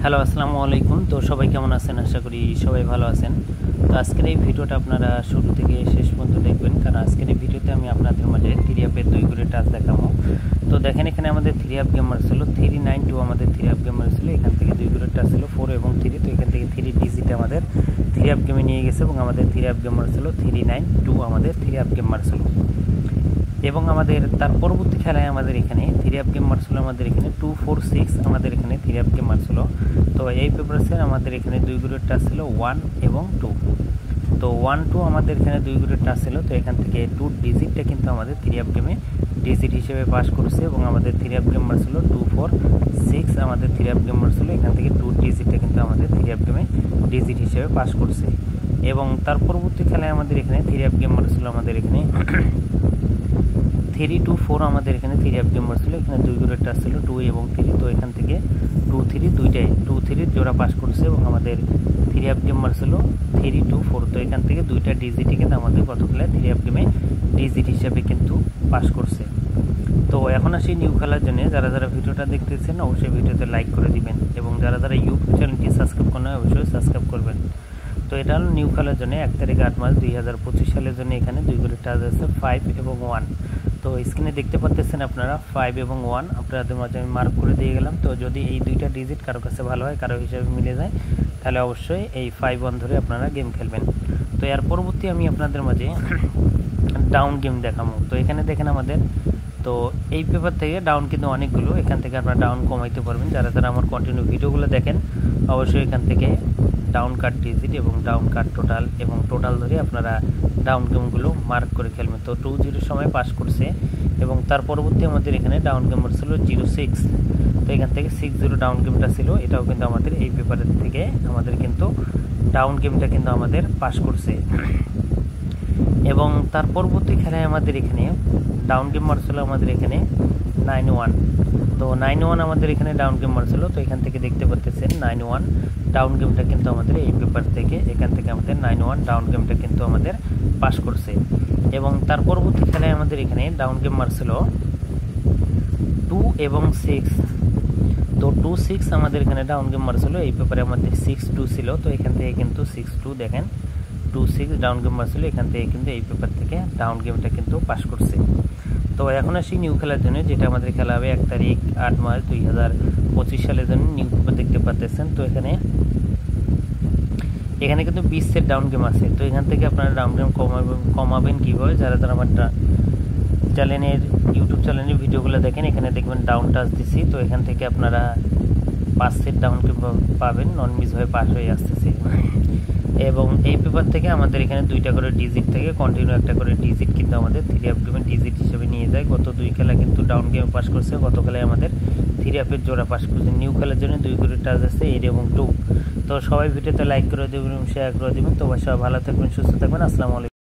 Hello আসসালামু আলাইকুম। তো সবাই কেমন আছেন? আশা করি সবাই ভালো আছেন। তো আজকের এই ভিডিওটা আপনারা শুরু থেকে শেষ পর্যন্ত দেখবেন, কারণ আজকের এই ভিডিওতে আমি আপনাদের মাঝে 3 2 করে টাচ দেখাবো। তো দেখেন এখানে আমাদের 3 গেমার ছিল 392, আমাদের 3 গেমার ছিল, এখান থেকে 2 করে টাচ ছিল 4 এবং 3। তো এখান থেকে 3 ডিজিট আমাদের 3 গেমে নিয়ে গেছে এবং আমাদের 3 গেমার ছিল 392, আমাদের 3 গেমার ছিল। এবং আমাদের তার পরবর্তী খেলায় আমাদের এখানে 3 গেমার ছিল, আমাদের এখানে 246, আমাদের এখানে 3 গেমার ছিল। তো এই পেপারসের আমাদের এখানে 2 গ্রেড টাচ ছিল 1 এবং 2। তো 1 2 আমাদের এখানে 2 গ্রেড টাচ ছিল। তো এখান থেকে 2 ডিজিটটা কিন্তু আমাদের 3 গেমে ডিজিট হিসেবে পাস করছে এবং আমাদের 3 গেমার ছিল 246, আমাদের 3 গেমার ছিল, এখান থেকে 2 ডিজিটটা কিন্তু আমাদের 3 গেমে ডিজিট হিসেবে পাস করছে। এবং তার পরবর্তী খেলায় আমাদের এখানে 3 গেমার ছিল, আমাদের এখানে 324, আমাদের এখানে 3 গেমার ছিল, এখানে 2 গ্রেড টাচ ছিল 2 এবং 3। তো এখান থেকে 2 3 দুইটাই 2 3 জোড়া পাস করছে এবং আমাদের 3 গেমার ছিল 324। তো এখান থেকে দুইটা ডিজিট কিন্তু আমাদের গত খেলায় 3 গেমে ডিজিট হিসাবে কিন্তু পাস করছে। তো এখন আসি নিউ খেলার জন্য। যারা যারা ভিডিওটা দেখতেছেন অবশ্যই ভিডিওতে লাইক করে দিবেন এবং যারা যারা ইউটিউব চ্যানেলটি সাবস্ক্রাইব করেন অবশ্যই সাবস্ক্রাইব করবেন। তো এটা হলো নিউ খেলার জন্য 1 তারিখ 8 মার্চ 2025 সালের জন্য এখানে 2 করে টাচ আছে 5 এবং 1। তো স্ক্রিনে দেখতে পাচ্ছেন আপনারা 5 এবং 1 আপনাদের মাঝে আমি মার্ক করে দিয়ে গেলাম। তো যদি এই দুইটা ডিজিট কারো কাছে ভালো হয়, কারো হিসাবে মিলে যায়, তাহলে অবশ্যই এই 5 1 ধরে আপনারা গেম খেলবেন। তো এর পরবর্তী আমি আপনাদের মাঝে ডাউন গেম দেখাবো। তো এখানে দেখেন আমাদের, তো এই পেপার থেকে ডাউন কিন্তু অনেকগুলো, এখান থেকে আপনারা ডাউন কমাইতে পারবেন। যারা যারা আমার কন্টিনিউ ভিডিওগুলো দেখেন অবশ্যই এখান থেকে ডাউন কার্ড ডিজিট এবং ডাউন কার্ড টোটাল এবং টোটাল ধরে আপনারা ডাউন গেমগুলো মার্ক করে খেলবেন। তো 2-0 সময় পাস করছে এবং তার পরবর্তী আমাদের এখানে ডাউন গেমার ছিল 06। তো এখান থেকে 60 ডাউন গেমটা ছিল, এটাও কিন্তু আমাদের এই পেপারের থেকে আমাদের কিন্তু ডাউন গেমটা কিন্তু আমাদের পাস করছে। এবং তার পরবর্তী খেলায় আমাদের এখানে ডাউন গেমার ছিল আমাদের এখানে 91। তো 91 আমাদের এখানে ডাউন গেমার ছিল। তো এখান থেকে দেখতে পাচ্ছেন 91 ডাউন গেমটা কিন্তু আমাদের এই পেপার থেকে, এখান থেকে আমাদের 91 ডাউন গেমটা কিন্তু আমাদের পাস করছে। এবং তার পরবর্তী খেলায় আমাদের এখানে ডাউন গেমার ছিল 2 এবং 6। তো 2 6 আমাদের এখানে ডাউন গেমার ছিল, এই পেপারে আমাদের 6 2 ছিল। তো এখান থেকে কিন্তু 6 2 দেখেন 2 6 ডাউন গেমার ছিল, এখান থেকে কিন্তু এই পেপার থেকে ডাউন গেমটা কিন্তু পাস করছে। তো এখন আসি নিউ খেলার জন্য, যেটা আমাদের খেলা হবে 1 তারিখ 8 মার্চ 2025 সালের জন্য নিউ পেপার দেখতে পাচ্ছেন। তো এখানে কিন্তু 20 সেট ডাউন গেম আছে। তো এখান থেকে আপনারা ডাউন গেম কমাবেন কীভাবে, যারা যারা আমার চ্যানেলের ইউটিউব চ্যানেলের ভিডিওগুলো দেখেন, এখানে দেখবেন ডাউন টাচ দিছি। তো এখান থেকে আপনারা 5 সেট ডাউন গেম পাবেন, নন মিস হয়ে পাস হয়ে আসতেছে। এবং এই পেপার থেকে আমাদের এখানে 2টা করে ডিজিট থেকে কন্টিনিউ একটা করে ডিজিট কিন্তু আমাদের 3 গেমের ডিজিট হিসেবে নিয়ে যায়। গত 2 খেলা কিন্তু ডাউন গেমে পাস করছে, গত খেলায় আমাদের 3 জোড়া পাস করছে। নিউ খেলার জন্য 2 করে টাচ আছে 8 এবং 2। তো সবাই ভিডিওতে লাইক করে দেবেন এবং শেয়ার করে দেবেন। তো সবাই ভালো থাকবেন, সুস্থ থাকবেন। আসসালামু আলাইকুম।